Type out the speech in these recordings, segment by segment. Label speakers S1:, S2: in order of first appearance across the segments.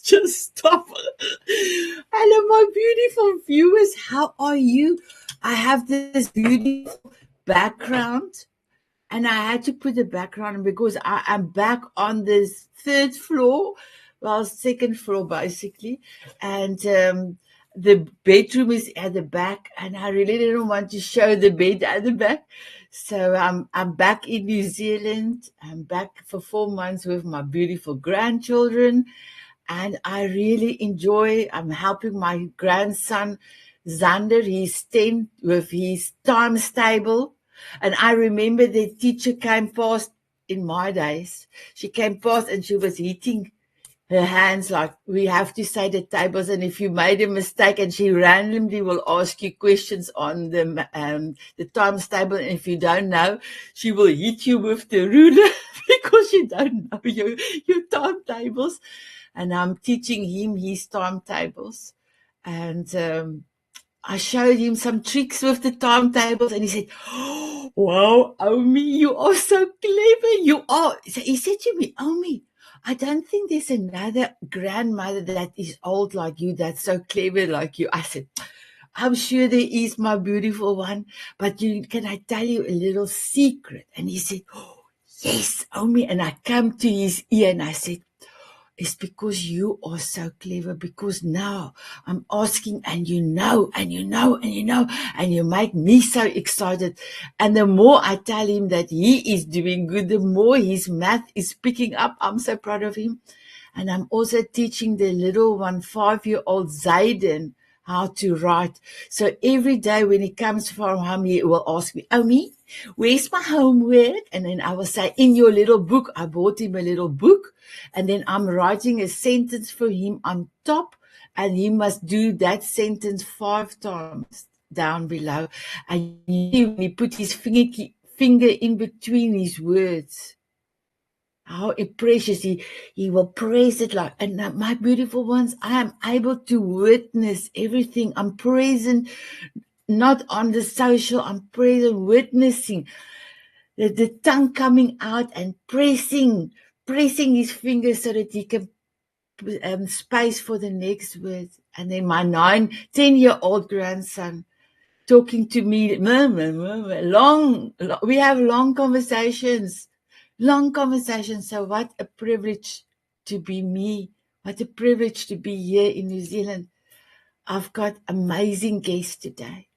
S1: just stop. Hello, my beautiful viewers. How are you? I have this beautiful background, and I had to put the background because I'm back on this third floor, well, second floor basically, and the bedroom is at the back, and I really didn't want to show the bed at the back. So I'm back in New Zealand. I'm back for 4 months with my beautiful grandchildren, and I really enjoy. I'm helping my grandson Xander. He's 10 with his times table, and I remember the teacher came past in my days. She came past and she was hitting her hands like, we have to say the tables, and if you made a mistake, and she randomly will ask you questions on the times table, and if you don't know, she will hit you with the ruler because you don't know your timetables. And I'm teaching him his timetables, and I showed him some tricks with the timetables, and he said, "Oh, wow, Omi, you are so clever. You are." So he said to me, "Omi, I don't think there's another grandmother that is old like you, that's so clever like you." I said, "I'm sure there is, my beautiful one, but can I tell you a little secret?" And he said, "Oh, yes, Omi." And I come to his ear and I said, "It's because you are so clever, because now I'm asking and you know, and you know, and you know, and you make me so excited." And the more I tell him that he is doing good, the more his math is picking up. I'm so proud of him. And I'm also teaching the little one, 5-year-old Zayden, how to write. So every day when he comes from home, he will ask me, "Omi, where's my homework?" And then I will say, "In your little book." I bought him a little book, and then I'm writing a sentence for him on top, and he must do that sentence 5 times down below. And when he put his finger in between his words, how precious he will praise it like. And my beautiful ones, I am able to witness everything. I'm present, not on the social, I'm present witnessing the tongue coming out and pressing his fingers so that he can space for the next word. And then my 10-year-old grandson talking to me, we have long conversations. So what a privilege to be me. What a privilege to be here in New Zealand. I've got amazing guests today.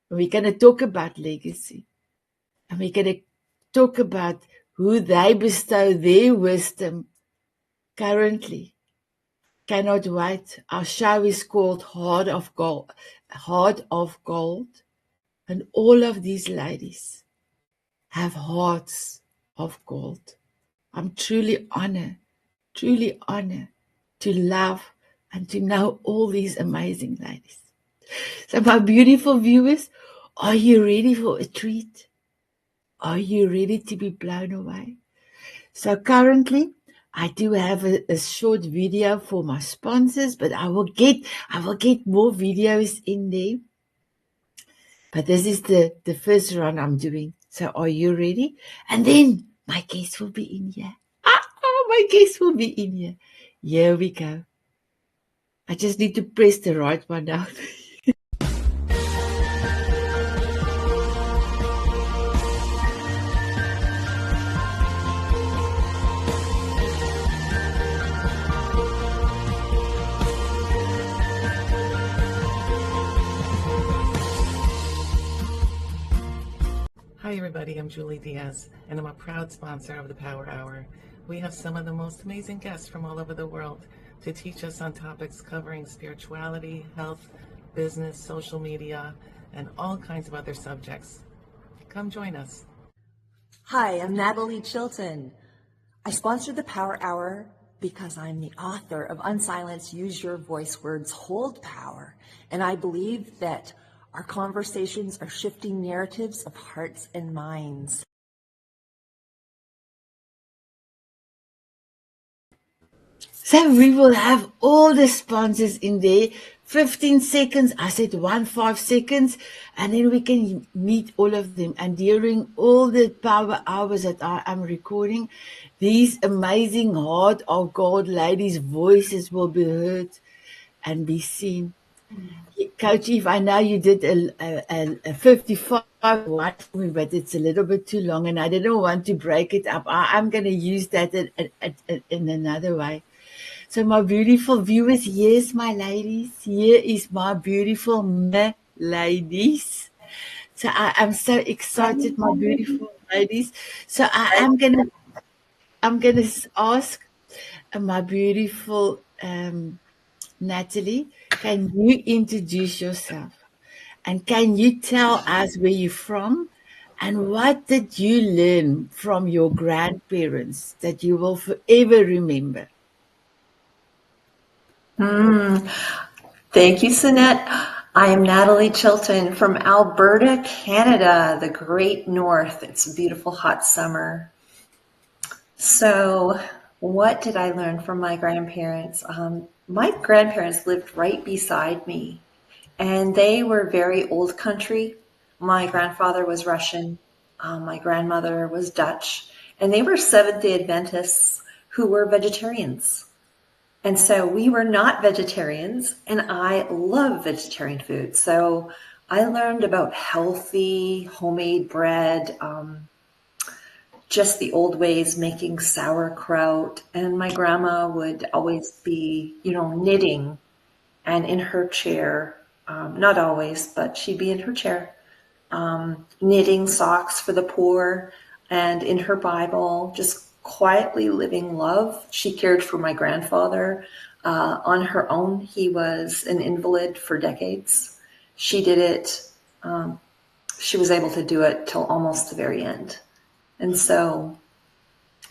S1: We're going to talk about legacy. And we're going to talk about who they bestow their wisdom currently. Cannot wait. Our show is called Heart of Gold. Heart of Gold. And all of these ladies have hearts of gold. I'm truly honored to love and to know all these amazing ladies. So my beautiful viewers, are you ready for a treat? Are you ready to be blown away? So currently, I do have a short video for my sponsors, but I will get more videos in there. But this is the first run I'm doing. So are you ready? And then my guest will be in here. My guest will be in here. Here we go. I just need to press the right one now.
S2: Hi everybody, I'm Julie Diaz, and I'm a proud sponsor of the Power Hour. We have some of the most amazing guests from all over the world to teach us on topics covering spirituality, health, business, social media, and all kinds of other subjects. Come join us.
S3: Hi, I'm Nattolie Chilton. I sponsor the Power Hour because I'm the author of Unsilence, Use Your Voice, Words Hold Power, and I believe that our conversations are shifting narratives of hearts and minds.
S1: So we will have all the sponsors in there. 15 seconds. I said 5 seconds, and then we can meet all of them. And during all the power hours that I am recording, these amazing heart of God ladies' voices will be heard and be seen. Coach Eve, I know you did a 55 one for me, but it's a little bit too long, and I didn't want to break it up. I'm going to use that in another way. So my beautiful viewers, here's my ladies. Here is my beautiful ladies. So I am so excited, my beautiful ladies. So I'm gonna ask my beautiful Nattolie, can you introduce yourself? And can you tell us where you're from? And what did you learn from your grandparents that you will forever remember?
S3: Thank you, Sanet. I am Nattolie Chilton from Alberta, Canada, the great north. It's a beautiful hot summer. So what did I learn from my grandparents? My grandparents lived right beside me, and they were very old country. My grandfather was Russian. My grandmother was Dutch, and they were Seventh-day Adventists who were vegetarians. And so we were not vegetarians, and I love vegetarian food. So I learned about healthy homemade bread, just the old ways, making sauerkraut. And my grandma would always be, knitting, and in her chair, not always, but she'd be in her chair, knitting socks for the poor, and in her Bible, just quietly living love. She cared for my grandfather on her own. He was an invalid for decades. She did it. She was able to do it till almost the very end. And so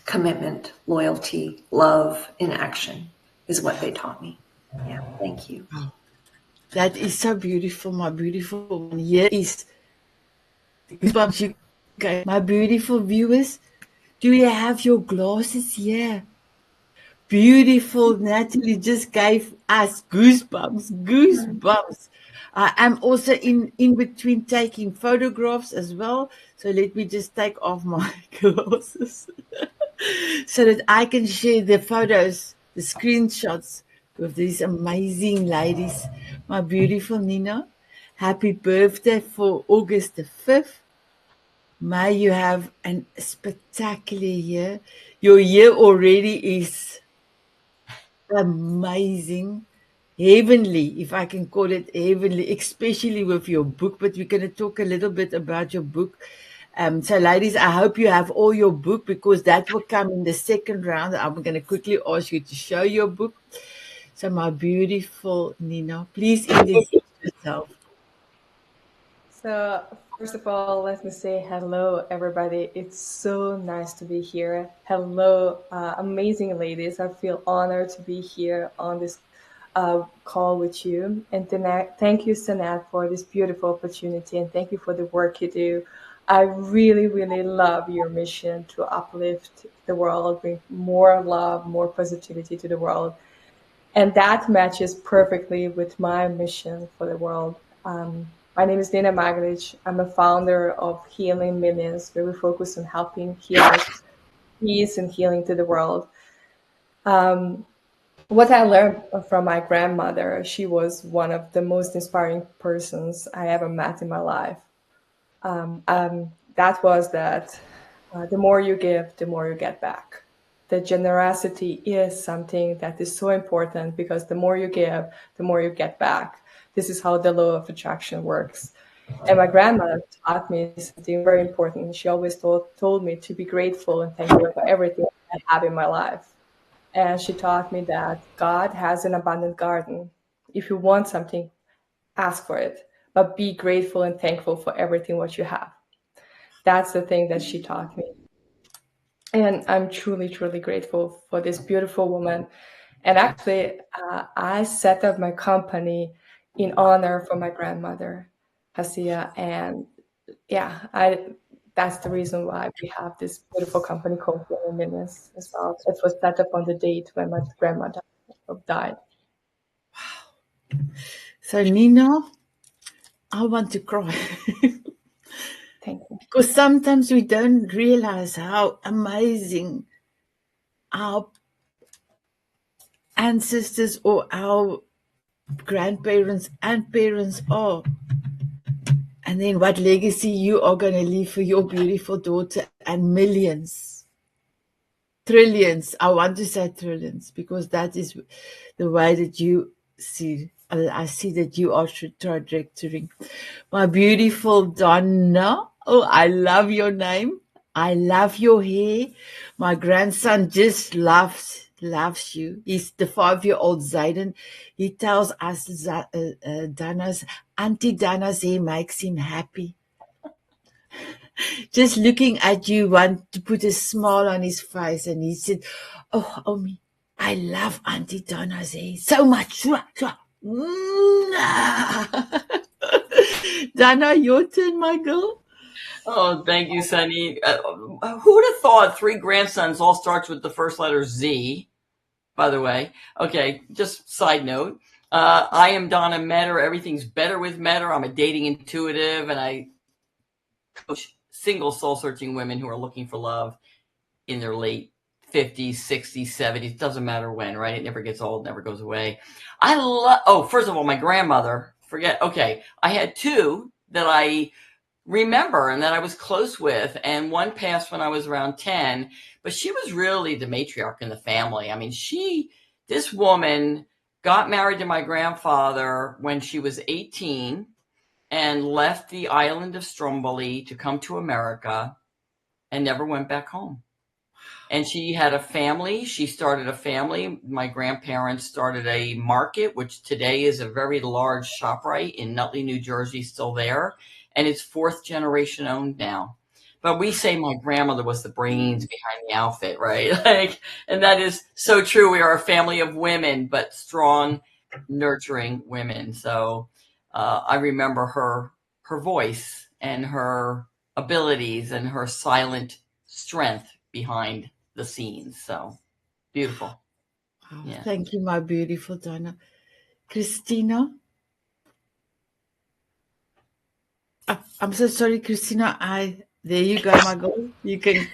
S3: commitment, loyalty, love in action is what they taught me. Yeah, thank you.
S1: That is so beautiful, my beautiful one. Here is goosebumps. Okay, my beautiful viewers, do you have your glasses here? Beautiful Nattolie just gave us goosebumps. I am also in between taking photographs as well. So let me just take off my glasses so that I can share the photos, the screenshots with these amazing ladies. My beautiful Nina, happy birthday for August the 5th. May you have a spectacular year. Your year already is amazing, heavenly, if I can call it heavenly, especially with your book. But we're going to talk a little bit about your book. So, ladies, I hope you have all your book, because that will come in the second round. I'm going to quickly ask you to show your book. So, my beautiful Nina, please introduce yourself.
S4: So, first of all, let me say hello, everybody. It's so nice to be here. Hello, amazing ladies. I feel honored to be here on this call with you. And thank you, Sanet, for this beautiful opportunity. And thank you for the work you do. I really, really love your mission to uplift the world, bring more love, more positivity to the world. And that matches perfectly with my mission for the world. My name is DonnA Maglic. I'm a founder of Healing Millions, where we focus on helping healers, peace and healing to the world. What I learned from my grandmother, she was one of the most inspiring persons I ever met in my life. That was that the more you give, the more you get back. The generosity is something that is so important, because the more you give, the more you get back. This is how the law of attraction works. And my grandmother taught me something very important. She always told me to be grateful and thankful for everything I have in my life. And she taught me that God has an abundant garden. If you want something, ask for it, but be grateful and thankful for everything what you have. That's the thing that she taught me. And I'm truly, truly grateful for this beautiful woman. And actually, I set up my company in honor for my grandmother, Hasia. And yeah, that's the reason why we have this beautiful company called Healing Millions as well. It was set up on the date when my grandmother died.
S1: So, Nina, I want to cry.
S4: Thank you.
S1: Because sometimes we don't realize how amazing our ancestors or our grandparents and parents are. And then what legacy you are going to leave for your beautiful daughter and millions, trillions. I want to say trillions because that is the way that you see. I see that you are trajectory. My beautiful DonnA. Oh, I love your name. I love your hair. My grandson just loves you. He's the 5-year-old Zayden. He tells us that DonnA's Auntie DonnA's hair makes him happy. Just looking at you want to put a smile on his face, and he said, "Oh, Omi, I love Auntie DonnA's hair so much." DonnA, your turn, my girl.
S5: Oh, thank you, Sunny. Who would have thought 3 grandsons all starts with the first letter Z, by the way? Okay, just side note. I am DonnA Meador. Everything's better with Meador. I'm a dating intuitive, and I coach single soul-searching women who are looking for love in their late 50s, 60s, 70s. Doesn't matter when, right? It never gets old, never goes away. First of all, my grandmother, I had 2 that I remember and that I was close with, and one passed when I was around 10, but she was really the matriarch in the family. I mean, this woman got married to my grandfather when she was 18 and left the island of Stromboli to come to America and never went back home. And she had a family. She started a family. My grandparents started a market, which today is a very large ShopRite in Nutley, New Jersey, still there. And it's 4th generation owned now. But we say my grandmother was the brains behind the outfit, right? And that is so true. We are a family of women, but strong, nurturing women. So I remember her voice and her abilities and her silent strength behind the scenes. So beautiful.
S1: Oh,
S5: yeah.
S1: Thank you, my beautiful DonnA. Christina? I'm so sorry, Christina. There you go, my girl. You can.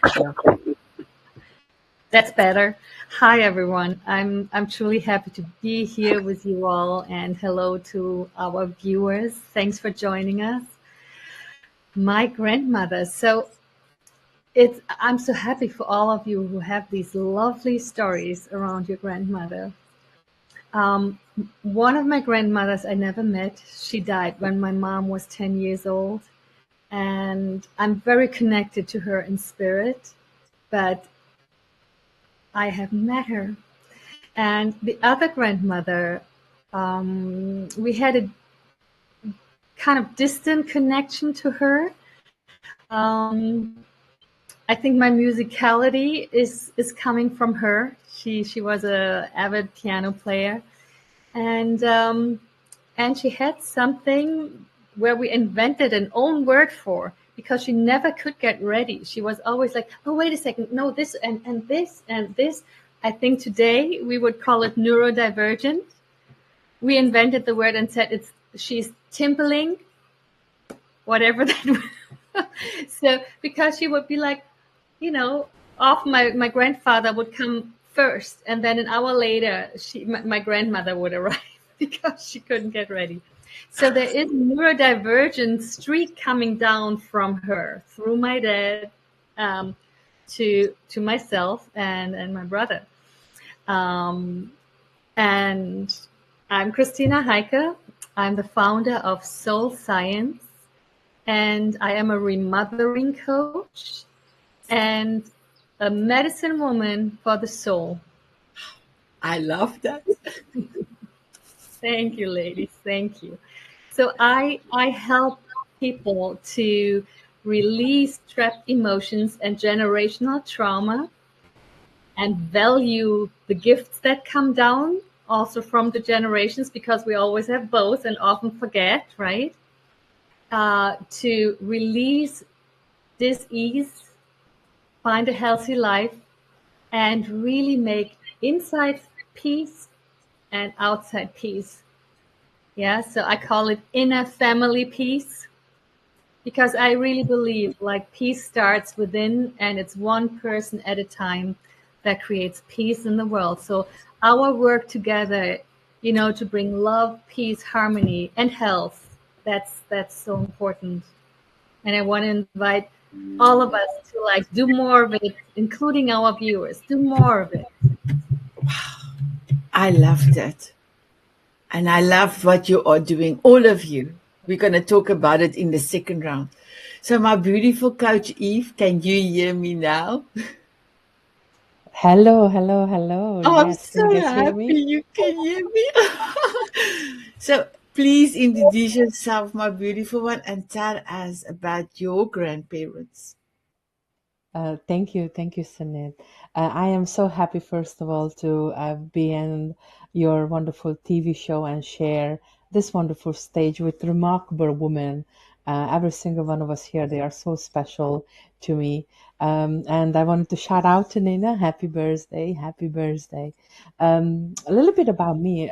S6: That's better. Hi, everyone. I'm truly happy to be here with you all, and hello to our viewers. Thanks for joining us. My grandmother. So I'm so happy for all of you who have these lovely stories around your grandmother. One of my grandmothers I never met. She died when my mom was 10 years old, and I'm very connected to her in spirit, but I have met her. And the other grandmother, we had a kind of distant connection to her. I think my musicality is coming from her. She was a avid piano player, and she had something where we invented an own word for, because she never could get ready. She was always like, "Oh, wait a second, no, this and this and this." I think today we would call it neurodivergent. We invented the word and said she's timpling, whatever that was. So because she would be like, often my grandfather would come first, and then an hour later my grandmother would arrive because she couldn't get ready. So there is a neurodivergent streak coming down from her through my dad to myself and my brother. And I'm Christina Heiki. I'm the founder of Soul Science, and I am a remothering coach and a medicine woman for the soul.
S1: I love that.
S6: Thank you, ladies. Thank you. So I help people to release trapped emotions and generational trauma and value the gifts that come down also from the generations, because we always have both and often forget, right? To release dis-ease, find a healthy life, and really make inside peace and outside peace. Yeah, so I call it inner family peace, because I really believe like peace starts within, and it's one person at a time that creates peace in the world. So our work together, to bring love, peace, harmony, and health, that's so important. And I want to invite all of us to like do more of it, including our viewers. Do more of it.
S1: I love that. And I love what you are doing, all of you. We're going to talk about it in the second round. So, my beautiful coach Eve, can you hear me now?
S7: Hello, hello, hello.
S1: Oh, I'm
S7: Yes, can you
S1: so
S7: guys hear
S1: happy
S7: me?
S1: you can hear me. So, please introduce yourself, my beautiful one, and tell us about your grandparents.
S7: Thank you, Sanet. I am so happy, first of all, to be in your wonderful TV show and share this wonderful stage with remarkable women. Every single one of us here, they are so special to me. And I wanted to shout out to Nina. Happy birthday, happy birthday. A little bit about me.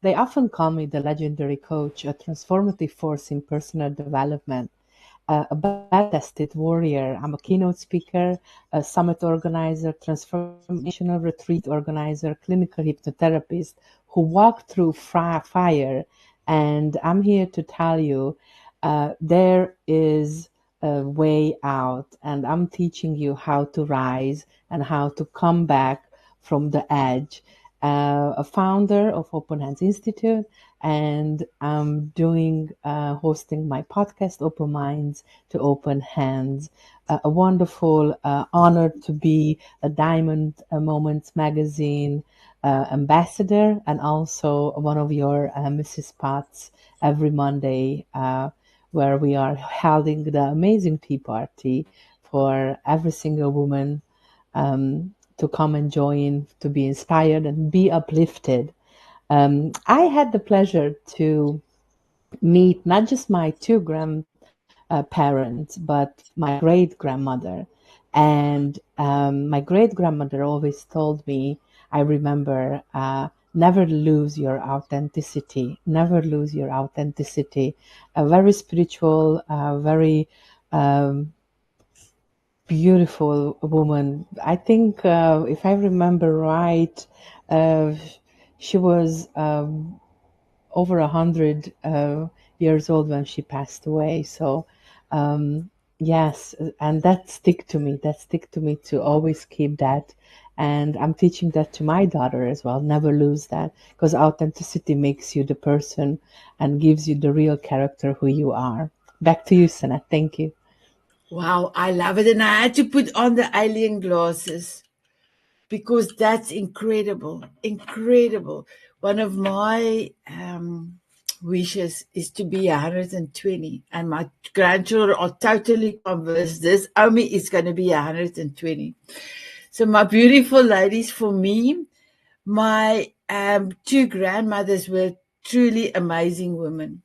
S7: They often call me the legendary coach, a transformative force in personal development. A battle-tested warrior. I'm a keynote speaker, a summit organizer, transformational retreat organizer, clinical hypnotherapist who walked through fire. And I'm here to tell you there is a way out, and I'm teaching you how to rise and how to come back from the edge. A founder of Open Hands Institute, and I'm hosting my podcast, Open Minds to Open Hands. A wonderful honor to be a Diamond Moments magazine ambassador, and also one of your Mrs. Potts every Monday, where we are holding the amazing tea party for every single woman to come and join, to be inspired and be uplifted. I had the pleasure to meet not just my two grandparents, but my great grandmother. And my great grandmother always told me, I remember, never lose your authenticity, never lose your authenticity. A very spiritual, very beautiful woman. I think, if I remember right, uh, she was over 100 years old when she passed away. So, yes, and that stick to me. That stick to me to always keep that. And I'm teaching that to my daughter as well. Never lose that, because authenticity makes you the person and gives you the real character who you are. Back to you, Sana. Thank you.
S1: Wow, I love it. And I had to put on the alien glasses because that's incredible. Incredible. One of my wishes is to be 120. And my grandchildren are totally convinced this Omi is going to be 120. So, my beautiful ladies, for me, my two grandmothers were truly amazing women.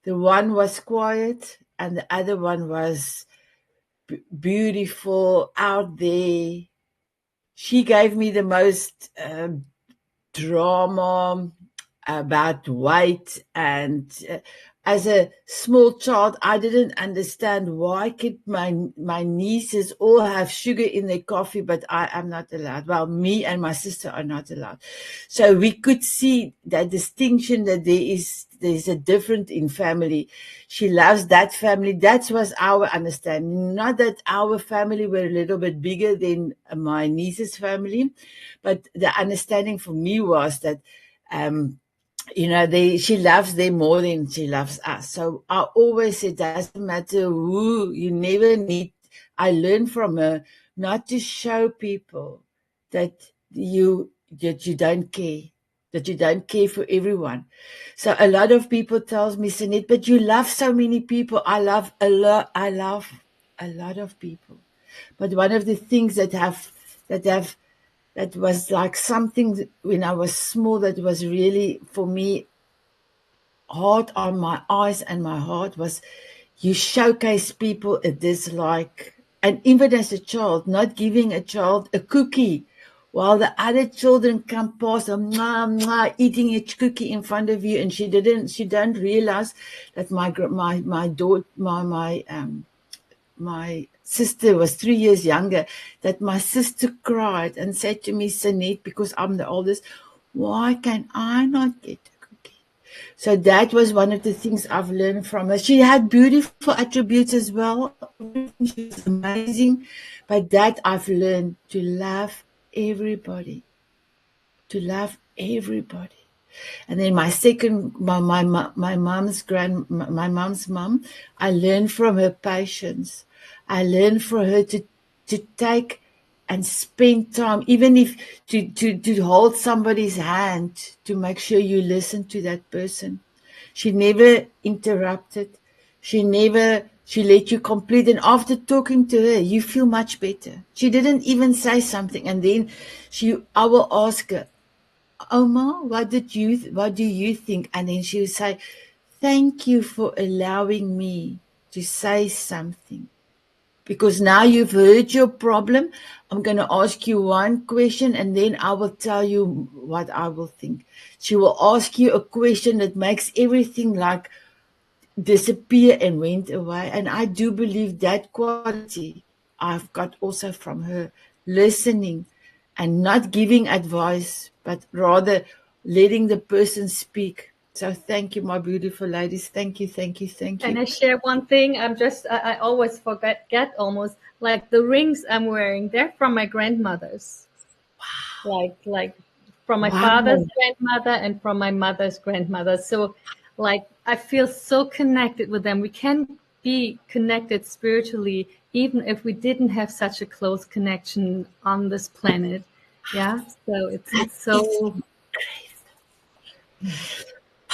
S1: The one was quiet, and the other one was beautiful, out there. She gave me the most drama about weight, and as a small child, I didn't understand why could my nieces all have sugar in their coffee, but I am not allowed. Well, me and my sister are not allowed. So we could see that distinction, that there's a difference in family. She loves that family. That was our understanding. Not that our family were a little bit bigger than my niece's family, but the understanding for me was that she loves them more than she loves us. So I always say, it doesn't matter who, you never need. I learned from her not to show people that you don't care, that you don't care for everyone. So a lot of people tells me, Sanet, but you love so many people. I love a lot of people. But one of the things that was like something when I was small that was really, for me, hard on my eyes and my heart was you showcase people a dislike. And even as a child, not giving a child a cookie while the other children come past, eating a cookie in front of you, and she don't realize that my sister was 3 years younger, that my sister cried and said to me, Sanet, because I'm the oldest, why can I not get a cookie? So that was one of the things I've learned from her. She had beautiful attributes as well. She was amazing. But that I've learned to love everybody. To love everybody. And then my mom's mom, I learned from her patience. I learned from her to take and spend time, even if to hold somebody's hand, to make sure you listen to that person. She never interrupted. She let you complete. And after talking to her, you feel much better. She didn't even say something. And then I will ask her, Oma, what do you think? And then she would say, thank you for allowing me to say something. Because now you've heard your problem, I'm going to ask you one question and then I will tell you what I will think. She will ask you a question that makes everything like disappear and went away. And I do believe that quality I've got also from her, listening and not giving advice, but rather letting the person speak. So thank you, my beautiful ladies. Thank you, thank you, thank
S6: Can
S1: you.
S6: I share one thing? I always forget almost, like the rings I'm wearing, they're from my grandmothers. Like from my father's grandmother and from my mother's grandmother. So like I feel so connected with them. We can be connected spiritually even if we didn't have such a close connection on this planet. Yeah. So it's so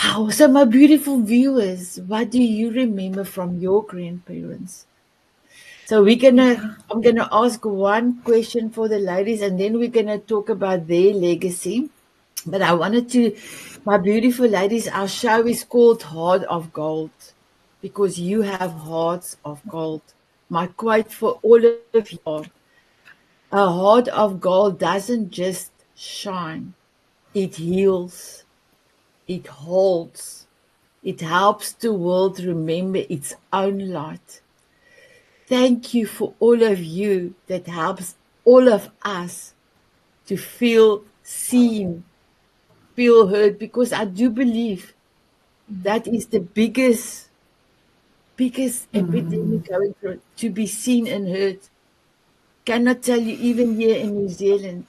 S1: Wow. So my beautiful viewers, what do you remember from your grandparents? So I'm gonna ask one question for the ladies and then we're gonna talk about their legacy. But I wanted to, my beautiful ladies, our show is called Heart of Gold because you have hearts of gold. My quote for all of you are, a heart of gold doesn't just shine, it heals, it holds, it helps the world remember its own light. Thank you for all of you that helps all of us to feel seen, feel heard, because I do believe that is the biggest epidemic going through, to be seen and heard. Cannot tell you, even here in New Zealand,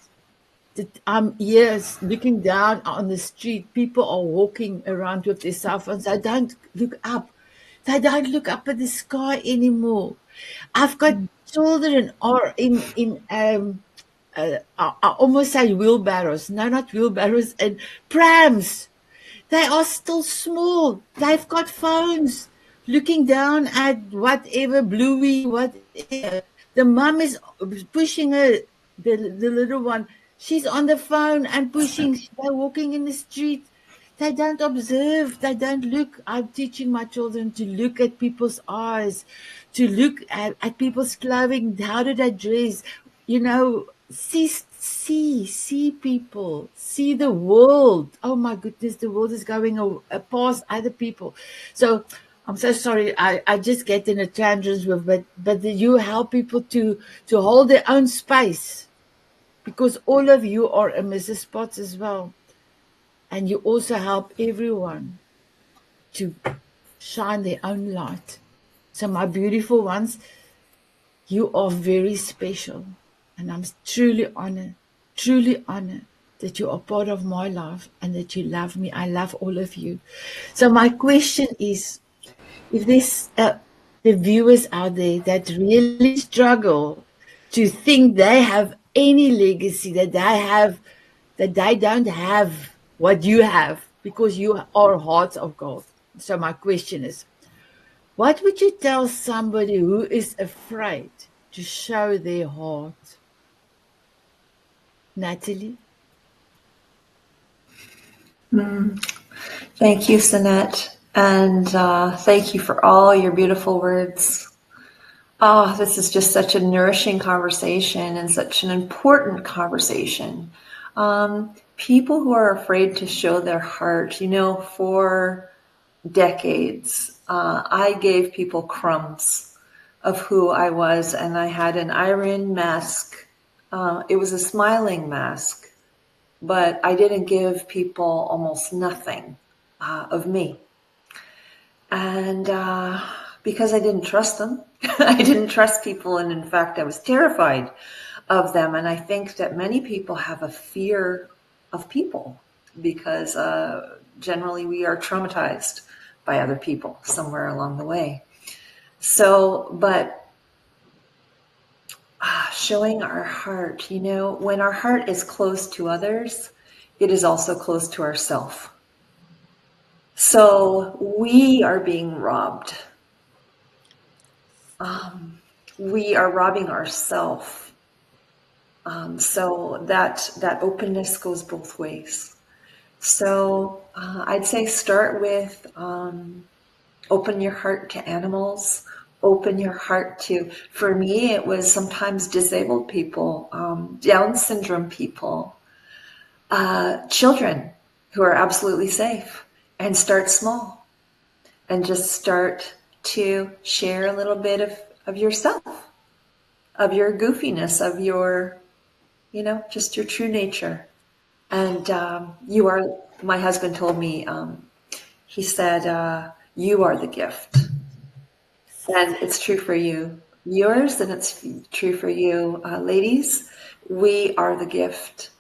S1: that I'm here looking down on the street. People are walking around with their cell phones. They don't look up. They don't look up at the sky anymore. I've got children are in I almost say wheelbarrows. No, not wheelbarrows, and prams. They are still small. They've got phones, looking down at whatever, Bluey, whatever. The mum is pushing her, the little one. She's on the phone and pushing. They're walking in the street. They don't observe. They don't look. I'm teaching my children to look at people's eyes, to look at people's clothing. How do they dress? You know, see people, see the world. Oh my goodness, the world is going past other people. So I'm so sorry. I just get in a tangent with, but you help people to hold their own space, because all of you are a Mrs. Spots as well. And you also help everyone to shine their own light. So my beautiful ones, you are very special. And I'm truly honored that you are part of my life and that you love me. I love all of you. So my question is, if there's the viewers out there that really struggle to think they have any legacy, that they don't have what you have, because you are hearts of gold. So my question is, what would you tell somebody who is afraid to show their heart? Nattolie?
S3: Thank you, Sanet, and thank you for all your beautiful words. Oh, this is just such a nourishing conversation and such an important conversation. People who are afraid to show their heart, for decades, I gave people crumbs of who I was, and I had an iron mask. It was a smiling mask, but I didn't give people almost nothing of me. And because I didn't trust them, I didn't trust people, and in fact, I was terrified of them. And I think that many people have a fear of people because generally we are traumatized by other people somewhere along the way. So, but showing our heart, when our heart is close to others, it is also close to ourselves. So we are being robbed. We are robbing ourselves. So that openness goes both ways. So I'd say start with open your heart to animals, open your heart to, for me, it was sometimes disabled people, Down syndrome people, children who are absolutely safe, and start small and just start to share a little bit of yourself, of your goofiness, of your, just your true nature. And you are, my husband told me, he said, you are the gift. And it's true for you, viewers, and it's true for you, ladies. We are the gift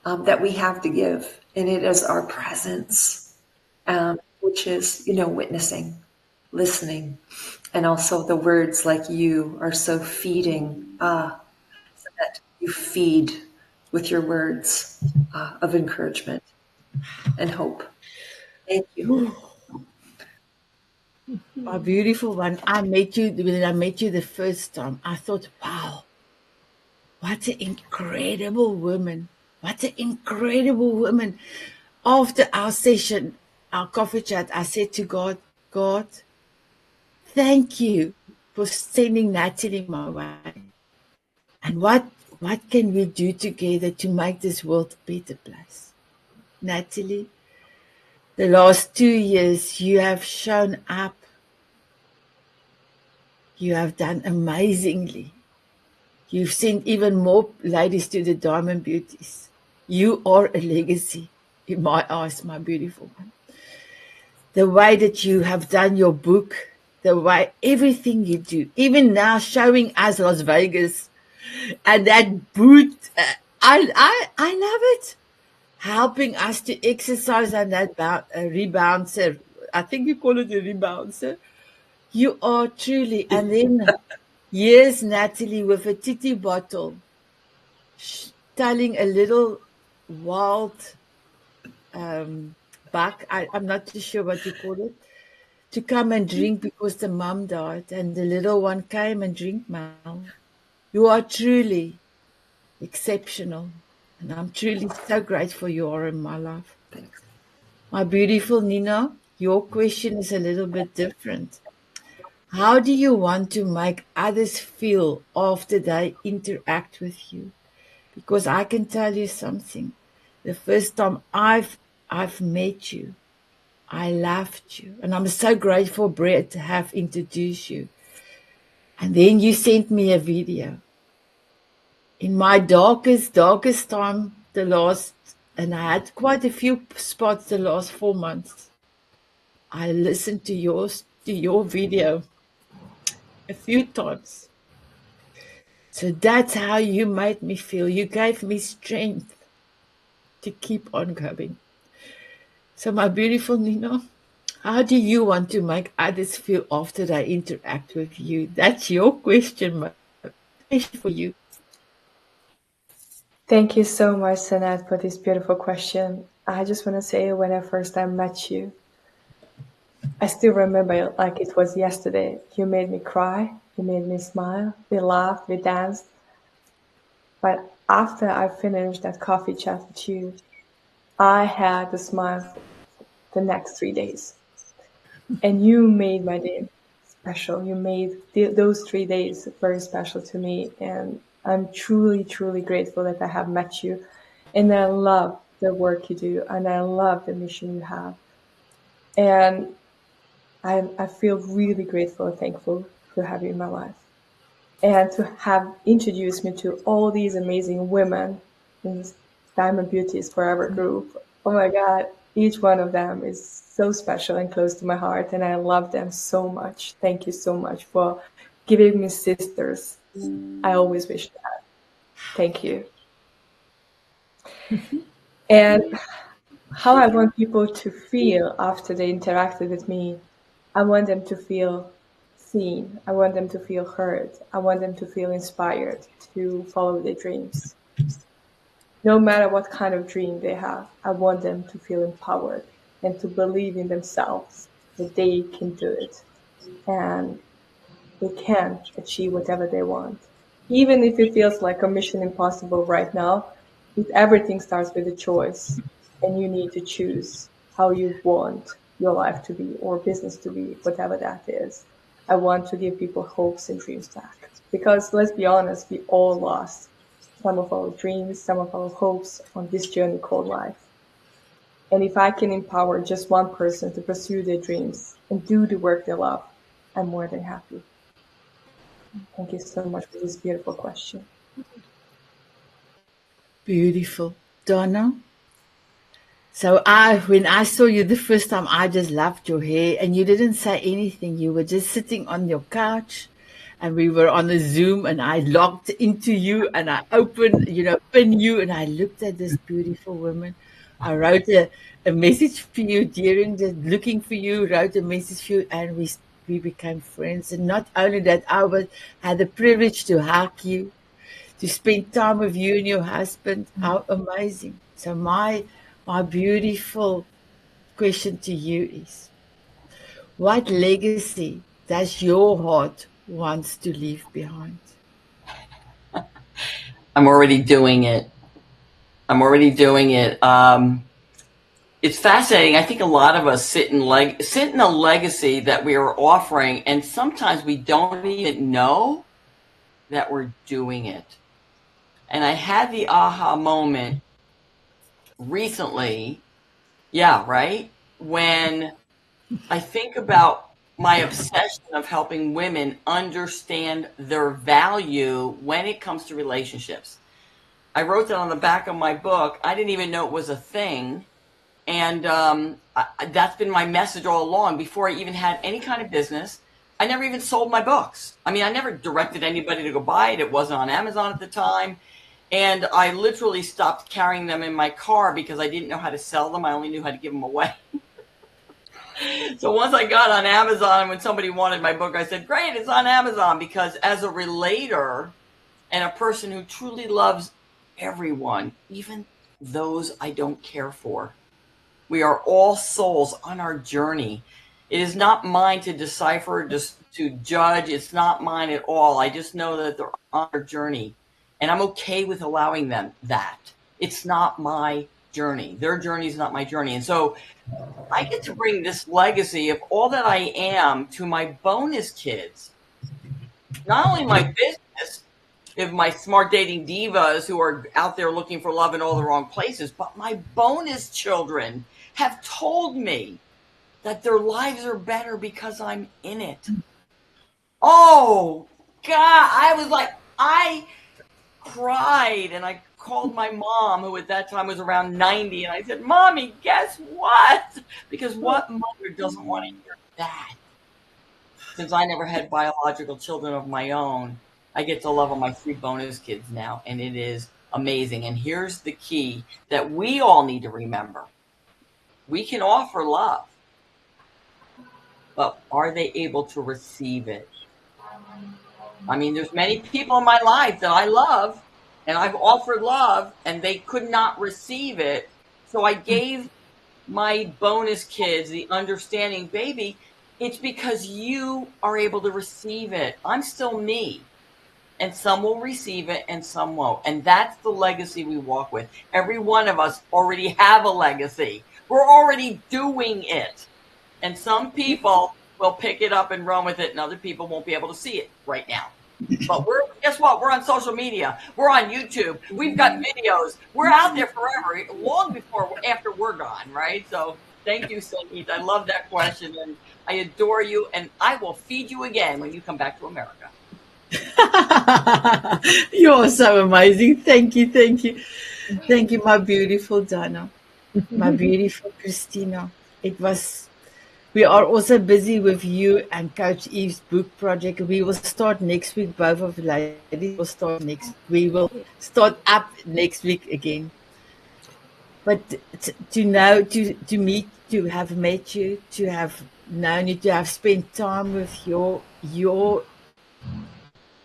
S3: that we have to give. And it is our presence, which is, witnessing, listening. And also the words like you are so feeding, so that you feed with your words of encouragement and hope. Thank you.
S1: A beautiful one. When I met you the first time, I thought, wow, what an incredible woman. What an incredible woman. After our session, our coffee chat, I said to God, thank you for sending Nattolie my way. And what can we do together to make this world a better place? Nattolie, the last 2 years you have shown up. You have done amazingly. You've sent even more ladies to the Diamond Beauties. You are a legacy in my eyes, my beautiful one. The way that you have done your book, the way everything you do, even now showing us Las Vegas and that boot, I love it. Helping us to exercise on that rebouncer. I think you call it a rebouncer. You are truly, and then here's Nattolie with a titty bottle, telling a little wild buck, I'm not too sure what you call it, to come and drink because the mum died, and the little one came and drink milk. You are truly exceptional, and I'm truly so grateful you are in my life. My beautiful Nina, your question is a little bit different. How do you want to make others feel after they interact with you? Because I can tell you something. The first time I've met you, I loved you. And I'm so grateful, Brett, to have introduced you. And then you sent me a video. In my darkest time, and I had quite a few spots the last 4 months, I listened to your video a few times. So that's how you made me feel. You gave me strength to keep on going. So my beautiful Nina, how do you want to make others feel after they interact with you? That's your question, my question for you.
S4: Thank you so much, Sanet, for this beautiful question. I just want to say, when I first time met you, I still remember it like it was yesterday. You made me cry. You made me smile. We laughed. We danced. But after I finished that coffee chat with you, I had a smile the next 3 days. And you made my day. special. You made those 3 days very special to me. And I'm truly, truly grateful that I have met you. And I love the work you do. And I love the mission you have. And I feel really grateful and thankful to have you in my life. And to have introduced me to all these amazing women in this Diamond Beauties Forever group. Oh my God, each one of them is so special and close to my heart, and I love them so much. Thank you so much for giving me sisters I always wish to have. Thank you. And how I want people to feel after they interacted with me, I want them to feel seen. I want them to feel heard. I want them to feel inspired to follow their dreams. No matter what kind of dream they have, I want them to feel empowered and to believe in themselves that they can do it and they can achieve whatever they want. Even if it feels like a mission impossible right now, everything starts with a choice, and you need to choose how you want your life to be or business to be, whatever that is. I want to give people hopes and dreams back, because let's be honest, we all lost some of our dreams, some of our hopes on this journey called life. And if I can empower just one person to pursue their dreams and do the work they love, I'm more than happy. Thank you so much for this beautiful question.
S1: Beautiful. DonnA? So when I saw you the first time, I just loved your hair, and you didn't say anything. You were just sitting on your couch, and we were on a Zoom, and I logged into you, and I opened, pin you, and I looked at this beautiful woman. I wrote a message for you during the looking for you, wrote a message for you, and we became friends. And not only that, I had the privilege to hug you, to spend time with you and your husband. How amazing. So my beautiful question to you is, what legacy does your heart wants to leave behind?
S5: I'm already doing it. It's fascinating. I think a lot of us sit in a legacy that we are offering, and sometimes we don't even know that we're doing it. And I had the aha moment recently, when I think about my obsession of helping women understand their value when it comes to relationships. I wrote that on the back of my book. I didn't even know it was a thing. And that's been my message all along. Before I even had any kind of business, I never even sold my books. I mean, I never directed anybody to go buy it. It wasn't on Amazon at the time. And I literally stopped carrying them in my car because I didn't know how to sell them. I only knew how to give them away. So once I got on Amazon, when somebody wanted my book, I said, great, it's on Amazon. Because as a relator and a person who truly loves everyone, even those I don't care for, we are all souls on our journey. It is not mine to decipher, just to judge. It's not mine at all. I just know that they're on their journey. And I'm okay with allowing them that. It's not my journey. Their journey is not my journey. And so I get to bring this legacy of all that I am to my bonus kids. Not only my business, of my smart dating divas who are out there looking for love in all the wrong places, but my bonus children have told me that their lives are better because I'm in it. Oh, God. I cried, and I called my mom, who at that time was around 90, and I said, Mommy, guess what? Because what mother doesn't want to hear that? Since I never had biological children of my own, I get to love all my 3 bonus kids now, and it is amazing. And here's the key that we all need to remember. We can offer love, but are they able to receive it? I mean, there's many people in my life that I love, and I've offered love, and they could not receive it. So I gave my bonus kids the understanding, baby, it's because you are able to receive it. I'm still me. And some will receive it and some won't. And that's the legacy we walk with. Every one of us already have a legacy. We're already doing it. And some people will pick it up and run with it, and other people won't be able to see it right now. But guess what? We're on social media. We're on YouTube. We've got videos. We're out there forever, long after we're gone, right? So thank you, Sanet. I love that question, and I adore you, and I will feed you again when you come back to America.
S1: You're so amazing. Thank you, thank you. Thank you, my beautiful DonnA, my beautiful Christina. We are also busy with you and Coach Eve's book project. We will start next week. Both of the ladies will start next. We will start up next week again. But to meet, to have met you, to have known you, to have spent time with your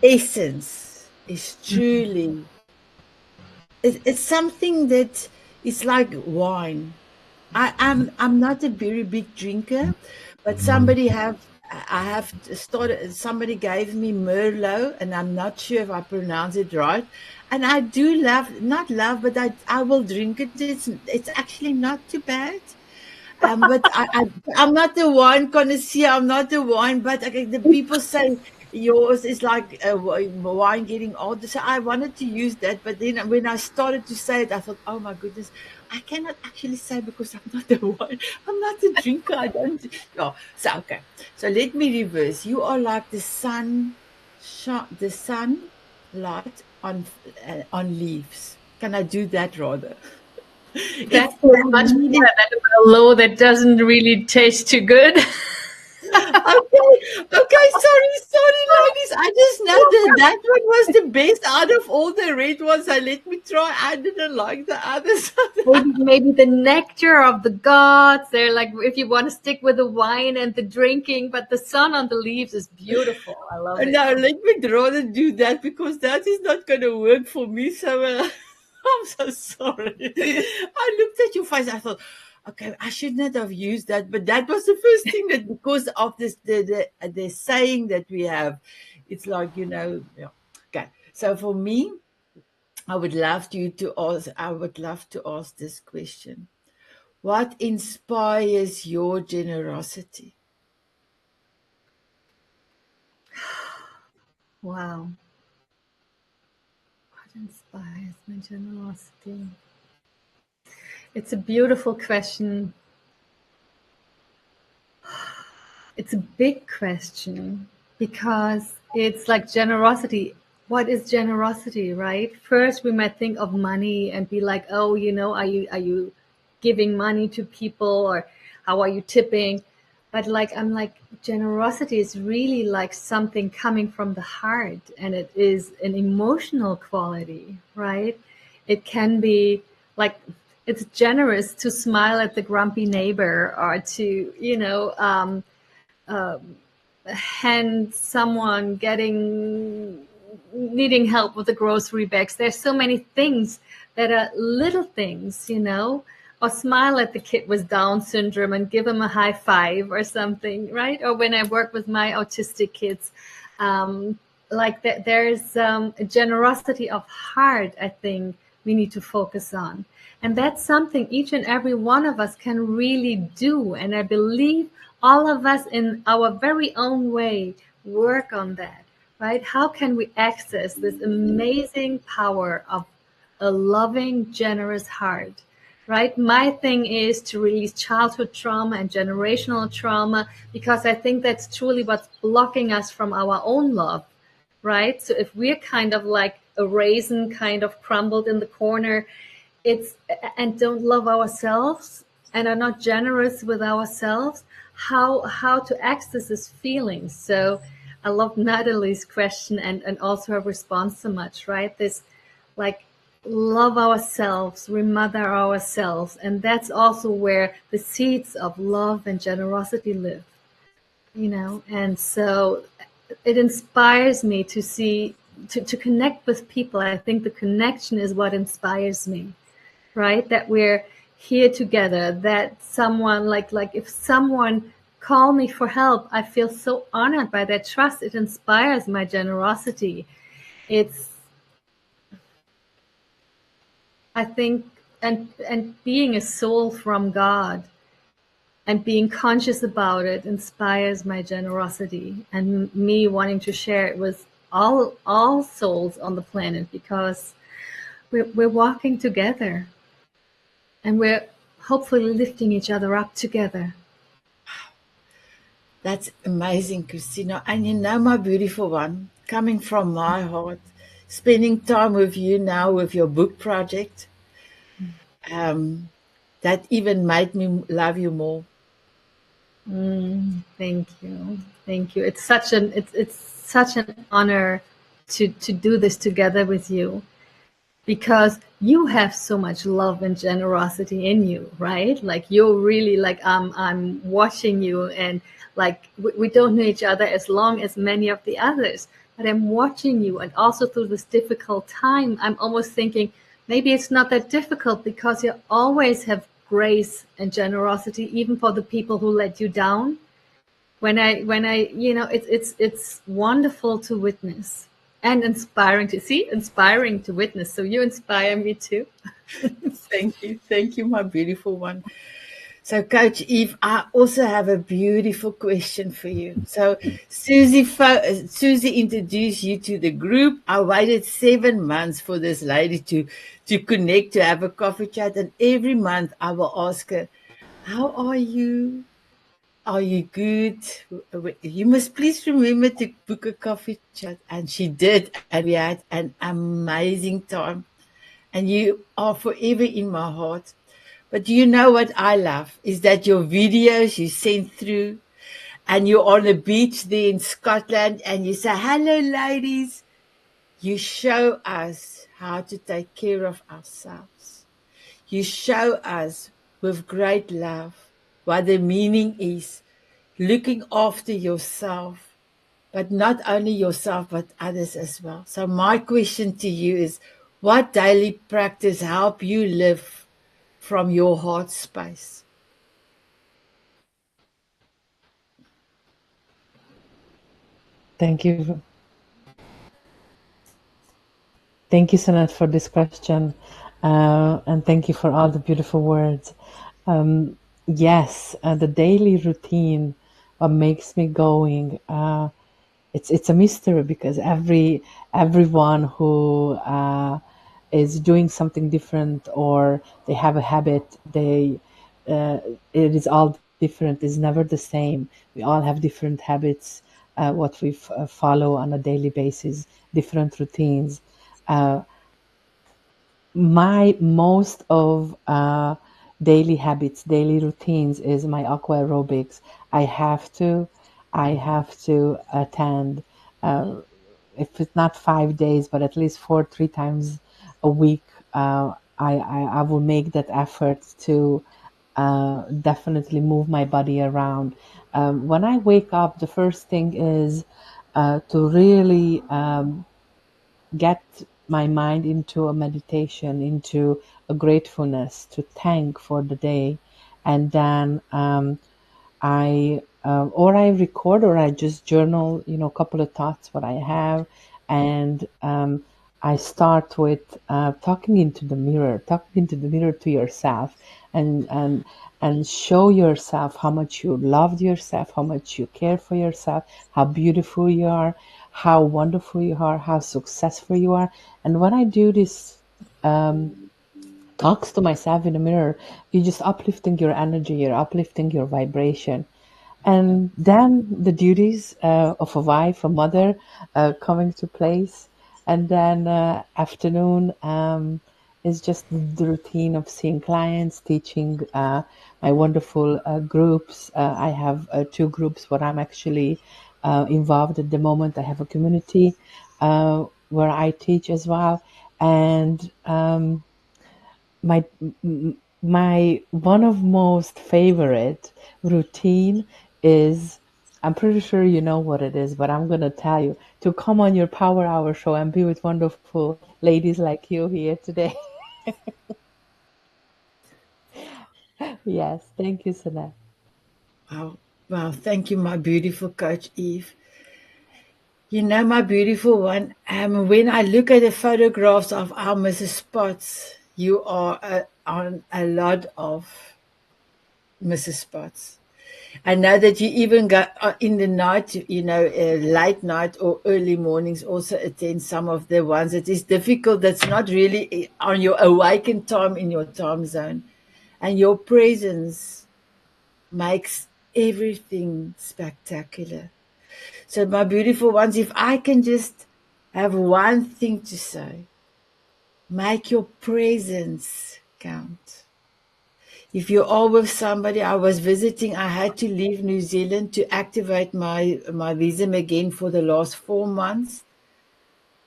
S1: essence is truly, it's something that is like wine. I'm not a very big drinker, but somebody gave me Merlot, and I'm not sure if I pronounce it right. And I do not love, but I will drink it. It's actually not too bad. But I'm not a wine connoisseur. I'm not a wine, but the people say yours is like a wine getting older. So I wanted to use that, but then when I started to say it, I thought, oh my goodness, I cannot actually say because I'm not a wine. I'm not a drinker. I don't. Yeah. So okay. So let me reverse. You are like the sun light on leaves. Can I do that rather?
S6: That's much better than a Merlot that doesn't really taste too good.
S1: Okay, sorry, ladies. I just know that one was the best out of all the red ones. So let me try. I didn't like the others.
S6: maybe the nectar of the gods. They're like, if you want to stick with the wine and the drinking, but the sun on the leaves is beautiful. I love it.
S1: No, let me rather do that because that is not going to work for me. So I'm so sorry. I looked at your face. I thought, okay, I should not have used that, but that was the first thing that because of this the saying that we have, it's like yeah. Okay. So for me, I would love to ask this question. What inspires your generosity?
S6: Wow. What inspires my generosity? It's a beautiful question. It's a big question because it's like generosity. What is generosity, right? First, we might think of money and be like, oh, are you giving money to people, or how are you tipping? But I'm like, generosity is really like something coming from the heart, and it is an emotional quality, right? It can be like, it's generous to smile at the grumpy neighbor, or to, hand someone needing help with the grocery bags. There's so many things that are little things, or smile at the kid with Down syndrome and give him a high five or something, right? Or when I work with my autistic kids, like that, there's a generosity of heart, I think we need to focus on. And that's something each and every one of us can really do. And I believe all of us in our very own way work on that, right? How can we access this amazing power of a loving, generous heart, right? My thing is to release childhood trauma and generational trauma, because I think that's truly what's blocking us from our own love, right? So if we're kind of like a raisin kind of crumbled in the corner, and don't love ourselves and are not generous with ourselves, how to access this feeling. So I love Nattolie's question and also her response so much, right? This like love ourselves, remother ourselves, and that's also where the seeds of love and generosity live, and so it inspires me to see, to connect with people. I think the connection is what inspires me, right? That we're here together, that someone like if someone call me for help, I feel so honored by that trust. It inspires my generosity. I think, and being a soul from God, and being conscious about it inspires my generosity and me wanting to share it with all souls on the planet, because we're walking together and we're hopefully lifting each other up together.
S1: That's amazing, Christina. And you know, my beautiful one, coming from my heart, spending time with you now with your book project, that even made me love you more.
S6: Thank you. Thank you. It's such an honor to do this together with you, because you have so much love and generosity in you, right? Like, you're really like, I'm watching you, and like we don't know each other as long as many of the others, but I'm watching you, and also through this difficult time, I'm almost thinking maybe it's not that difficult, because you always have grace and generosity, even for the people who let you down. When I, it's wonderful to witness and inspiring to witness. So you inspire me too.
S1: Thank you, my beautiful one. So, Coach Eve, I also have a beautiful question for you. So, Susie introduced you to the group. I waited 7 months for this lady to connect, to have a coffee chat. And every month I will ask her, how are you? Are you good? You must please remember to book a coffee chat. And she did. And we had an amazing time. And you are forever in my heart. But you know what I love is that your videos you send through, and you're on a beach there in Scotland, and you say, hello, ladies. You show us how to take care of ourselves. You show us with great love what the meaning is, looking after yourself, but not only yourself, but others as well. So my question to you is, what daily practice help you live from your heart space?
S7: Thank you. Thank you, Sanet, for this question. And thank you for all the beautiful words. Yes, the daily routine, what makes me going, it's a mystery, because everyone who is doing something different, or they have a habit, it is all different. It's never the same. We all have different habits, what we follow on a daily basis, different routines. My most of daily habits, daily routines is my aqua aerobics. I have to attend, if it's not 5 days, but at least 3 times a week. I will make that effort to definitely move my body around. When I wake up, the first thing is to really get my mind into a meditation, into a gratefulness, to thank for the day. And then I record, or I just journal, a couple of thoughts what I have. And I start with talking into the mirror to yourself, and show yourself how much you love yourself, how much you care for yourself, how beautiful you are, how wonderful you are, how successful you are. And when I do this talks to myself in the mirror, you're just uplifting your energy, you're uplifting your vibration. And then the duties of a wife, a mother, coming to place. And then afternoon is just the routine of seeing clients, teaching my wonderful groups. I have 2 groups where I'm actually involved at the moment. I have a community where I teach as well. And my my one of most favorite routine is, I'm pretty sure you know what it is, but I'm going to tell you, to come on your Power Hour show and be with wonderful ladies like you here today. Yes, thank you, Sanet.
S1: Wow. Wow. Thank you, my beautiful Coach Eve. You know, my beautiful one, when I look at the photographs of our Mrs. Potts, you are on a lot of Mrs. Spots. I know that you even got in the night, late night or early mornings, also attend some of the ones that is difficult. That's not really on your awakened time in your time zone. And your presence makes everything spectacular. So my beautiful ones, if I can just have one thing to say, make your presence count. If you are with somebody, I was visiting, I had to leave New Zealand to activate my visa again for the last 4 months,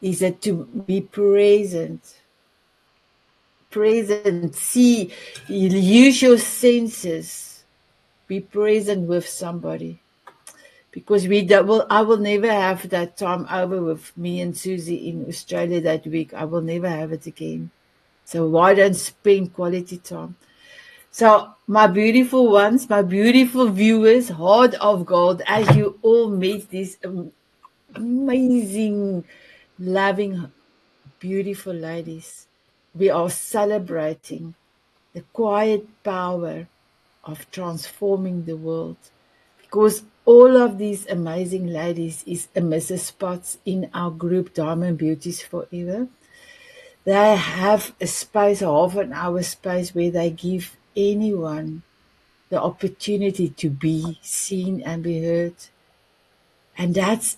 S1: is that to be present. Present, see, use your senses, be present with somebody. Because I will never have that time over with me and Susie in Australia that week. I will never have it again. So why don't spend quality time? So my beautiful ones, my beautiful viewers, heart of gold, as you all meet these amazing, loving, beautiful ladies, we are celebrating the quiet power of transforming the world. Because all of these amazing ladies is a Mrs. Spots in our group, Diamond Beauties Forever. They have a space, a half an hour space, where they give anyone the opportunity to be seen and be heard. And that's,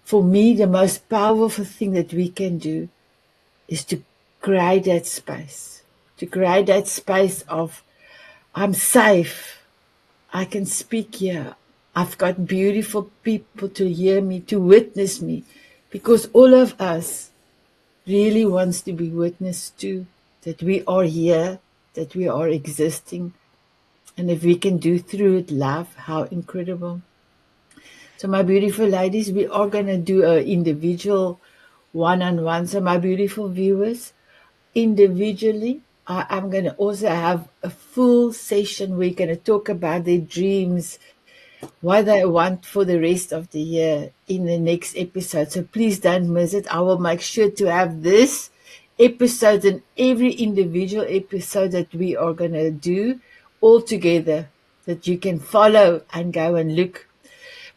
S1: for me, the most powerful thing that we can do is to create that space. To create that space of, I'm safe. I can speak here. I've got beautiful people to hear me, to witness me, because all of us really wants to be witnessed to, that we are here, that we are existing. And if we can do through it love, how incredible. So my beautiful ladies, we are going to do an individual one-on-one. So my beautiful viewers, individually, I'm going to also have a full session. We're going to talk about their dreams, what they want for the rest of the year in the next episode. So please don't miss it. I will make sure to have this episode and every individual episode that we are going to do all together, that you can follow and go and look.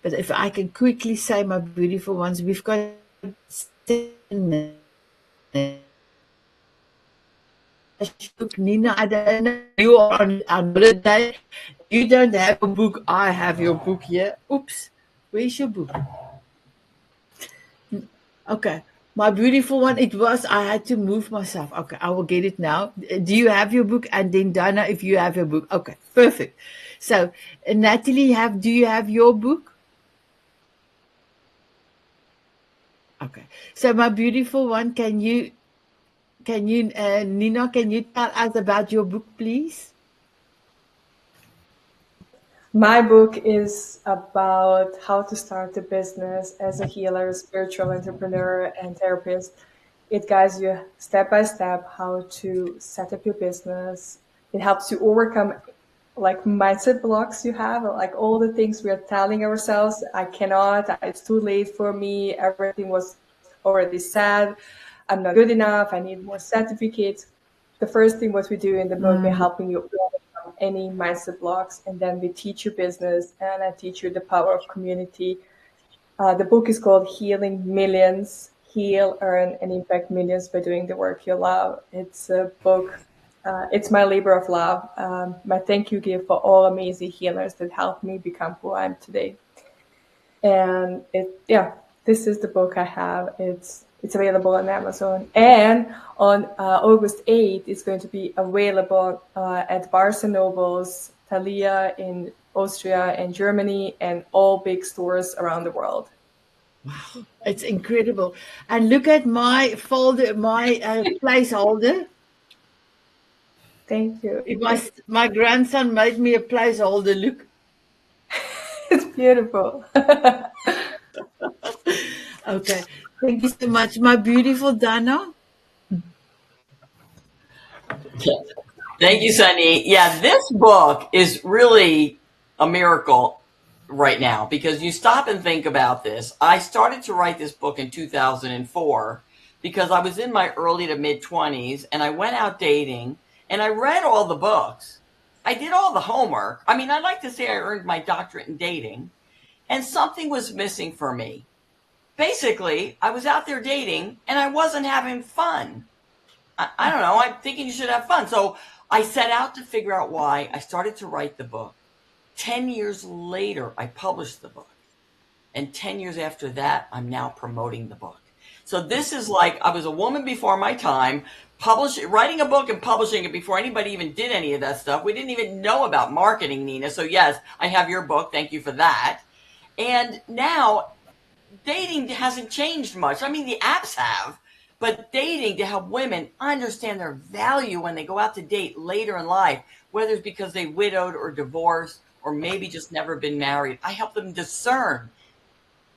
S1: But if I can quickly say, my beautiful ones, we've got 7 minutes. Nina, I don't know. You are on holiday. You don't have a book. I have your book here. Oops. Where's your book? Okay. My beautiful one, I had to move myself. Okay, I will get it now. Do you have your book? And then DonnA, if you have your book. Okay, perfect. So, Nattolie, do you have your book? Okay. So, my beautiful one, Nina, can you tell us about your book, please?
S4: My book is about how to start a business as a healer, spiritual entrepreneur, and therapist. It guides you step by step how to set up your business. It helps you overcome like mindset blocks you have, like all the things we are telling ourselves. I cannot, it's too late for me. Everything was already said. I'm not good enough. I need more certificates. The first thing what we do in the book, we're helping you overcome any mindset blocks, and then we teach you business, and I teach you the power of community. The book is called Healing Millions, Heal, Earn, and Impact Millions by Doing the Work You Love. It's a book, it's my labor of love, my thank you gift for all amazing healers that helped me become who I am today. And this is the book I have. It's available on Amazon, and on August 8th, it's going to be available at Barnes & Noble's, Thalia in Austria and Germany, and all big stores around the world.
S1: Wow, it's incredible. And look at my folder, my placeholder.
S4: Thank you.
S1: My grandson made me a placeholder. Look.
S4: It's beautiful.
S1: Okay. Thank you so much, my beautiful DonnA.
S5: Thank you, Sunny. Yeah, this book is really a miracle right now, because you stop and think about this. I started to write this book in 2004 because I was in my early to mid 20s and I went out dating, And I read all the books. I did all the homework. I mean, I'd like to say I earned my doctorate in dating, and something was missing for me. Basically, I was out there dating and I wasn't having fun. I don't know. I'm thinking you should have fun. So I set out to figure out why. I started to write the book. 10 years later, I published the book. And 10 years after that, I'm now promoting the book. So this is like, I was a woman before my time, writing a book and publishing it before anybody even did any of that stuff. We didn't even know about marketing, Nina. So yes, I have your book. Thank you for that. And now dating hasn't changed much. I mean, the apps have, but dating to help women understand their value when they go out to date later in life, whether it's because they widowed or divorced or maybe just never been married. I help them discern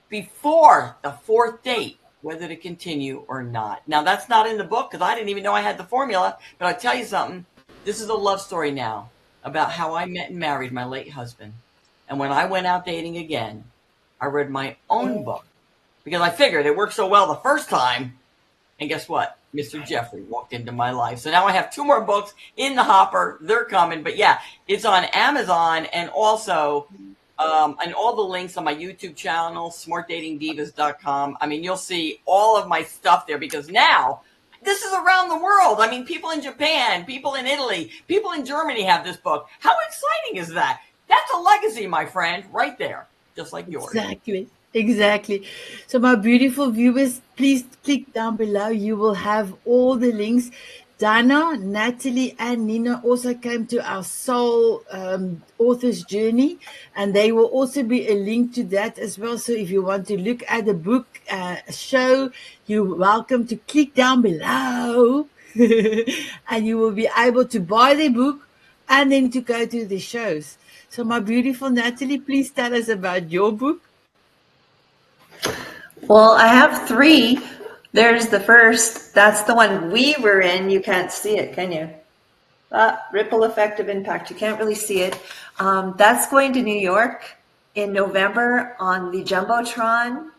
S5: before the fourth date whether to continue or not. Now, that's not in the book because I didn't even know I had the formula, but I'll tell you something. This is a love story now about how I met and married my late husband. And when I went out dating again, I read my own book because I figured it worked so well the first time. And guess what? Mr. Jeffrey walked into my life. So now I have 2 more books in the hopper. They're coming. But yeah, it's on Amazon and also and all the links on my YouTube channel, smartdatingdivas.com. I mean, you'll see all of my stuff there because now this is around the world. I mean, people in Japan, people in Italy, people in Germany have this book. How exciting is that? That's a legacy, my friend, right there, just like yours.
S1: Exactly. So my beautiful viewers, please click down below. You will have all the links. DonnA, Nattolie, and Nina also came to our soul author's journey, and there will also be a link to that as well. So if you want to look at the book show, you're welcome to click down below and you will be able to buy the book and then to go to the shows. So my beautiful Nattolie, please tell us about your book.
S3: Well, I have 3. There's the first. That's the one we were in. You can't see it, can you? Ripple effect of impact. You can't really see it. That's going to New York in November on the Jumbotron.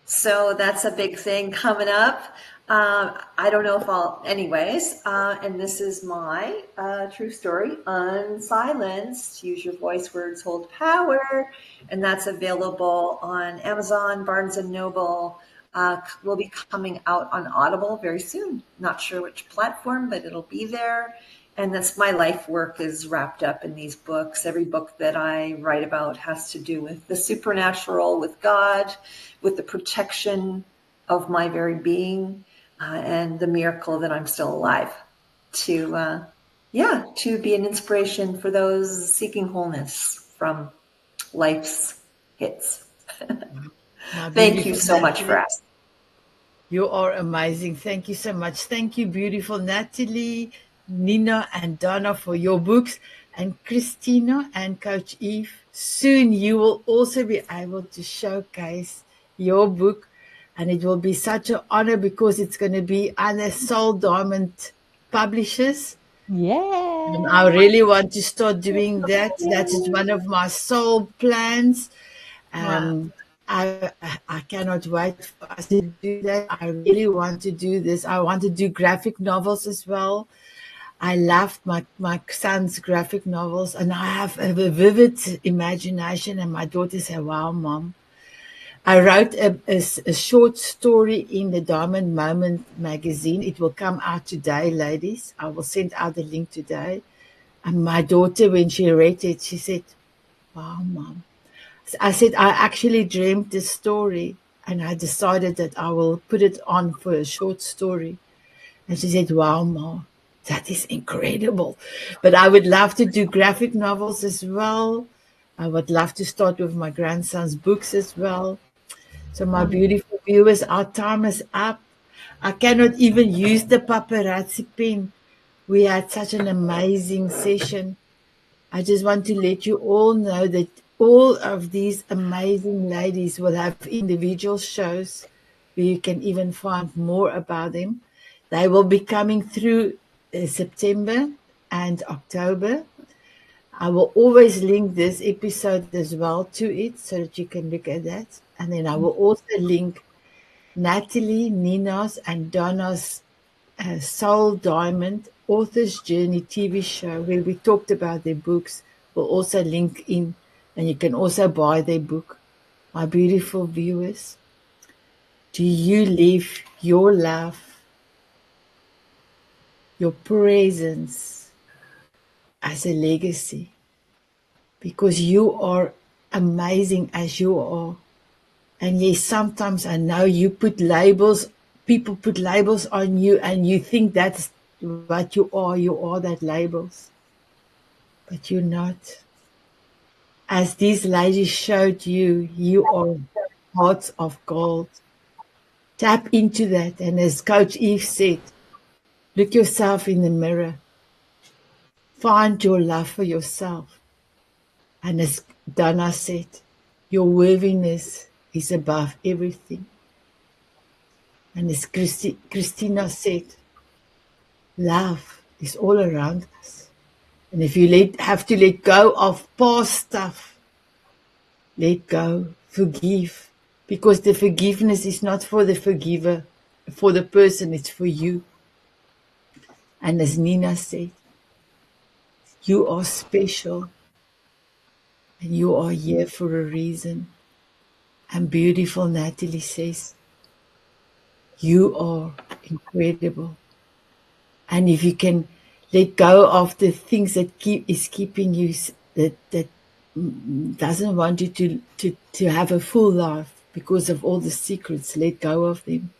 S3: So that's a big thing coming up. I don't know if I'll, anyways. And this is my true story, Unsilenced. Use your voice, words hold power. And that's available on Amazon, Barnes & Noble. Will be coming out on Audible very soon. Not sure which platform, but it'll be there. And that's my life work is wrapped up in these books. Every book that I write about has to do with the supernatural, with God, with the protection of my very being, and the miracle that I'm still alive to be an inspiration for those seeking wholeness from life's hits. Thank you so much for asking.
S1: You are amazing. Thank you so much. Thank you, beautiful Nattolie, Nina, and DonnA for your books. And Christina and Coach Eve, soon you will also be able to showcase your book. And it will be such an honor because it's going to be under Soul Diamond Publishers.
S7: Yeah.
S1: And I really want to start doing that. That is one of my soul plans. I cannot wait for us to do that. I really want to do this. I want to do graphic novels as well. I loved my son's graphic novels, and I have a vivid imagination. And my daughter said, "Wow, Mom." I wrote a short story in the Diamond Moment magazine. It will come out today, ladies. I will send out the link today. And my daughter, when she read it, she said, "Wow, Mom." I said, I actually dreamed this story and I decided that I will put it on for a short story. And she said, "Wow, Ma, that is incredible." But I would love to do graphic novels as well. I would love to start with my grandson's books as well. So my beautiful viewers, our time is up. I cannot even use the paparazzi pen. We had such an amazing session. I just want to let you all know that all of these amazing ladies will have individual shows where you can even find more about them. They will be coming through September and October. I will always link this episode as well to it so that you can look at that. And then I will also link Nattolie, Nina's, and DonnA's Soul Diamond Author's Journey TV show where we talked about their books. We'll also link in, and you can also buy their book. My beautiful viewers, do you live your life, your presence as a legacy? Because you are amazing as you are. And yes, sometimes I know you put labels, people put labels on you and you think that's what you are that labels. But you're not. As these ladies showed you, you are hearts of gold. Tap into that. And as Coach Eve said, look yourself in the mirror. Find your love for yourself. And as DonnA said, your worthiness is above everything. And as Christina said, love is all around us. And if you have to let go of past stuff, let go, forgive. Because the forgiveness is not for the forgiver, for the person, it's for you. And as Nina said, you are special. And you are here for a reason. And beautiful Nattolie says, you are incredible. And if you can let go of the things that is keeping you, that doesn't want you to have a full life because of all the secrets, let go of them.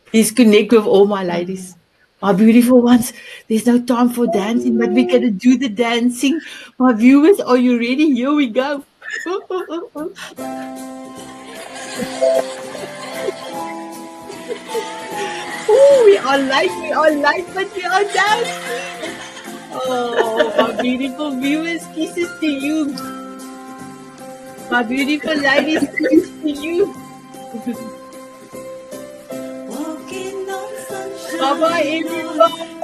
S1: Please connect with all my ladies, my beautiful ones. There's no time for dancing, but we're going to do the dancing. My viewers, are you ready? Here we go. Oh, we are late, but we are dancing. Oh, my beautiful viewers, kisses to you. My beautiful ladies, kisses to you. Bye-bye, everyone.